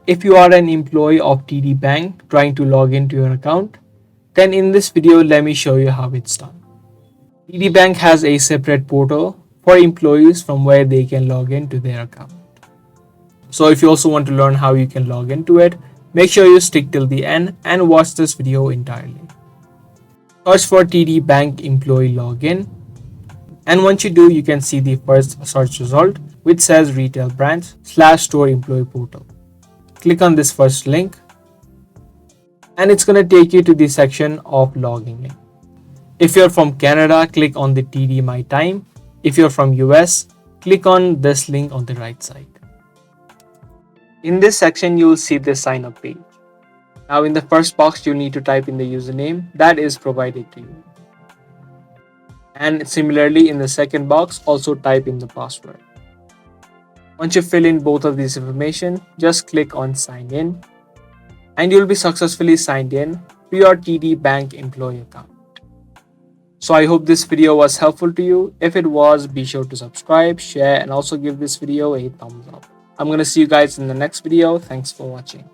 If you are an employee of TD Bank trying to log into your account, then in this video let me show you how it's done. TD Bank has a separate portal for employees from where they can log into their account. So if you also want to learn how you can log into it, make sure you stick till the end and watch this video entirely. Search for TD Bank employee login, and once you do, you can see the first search result which says retail branch/store employee portal. Click on this first link and it's going to take you to the section of logging in. If you're from Canada, click on the TD My Time. If you're from US, click on this link on the right side. In this section, you'll see the sign up page. Now in the first box, you'll need to type in the username that is provided to you. And similarly in the second box, also type in the password. Once you fill in both of these information, just click on sign in and you'll be successfully signed in to your TD Bank employee account. So I hope this video was helpful to you. If it was, be sure to subscribe, share, and also give this video a thumbs up. I'm going to see you guys in the next video. Thanks for watching.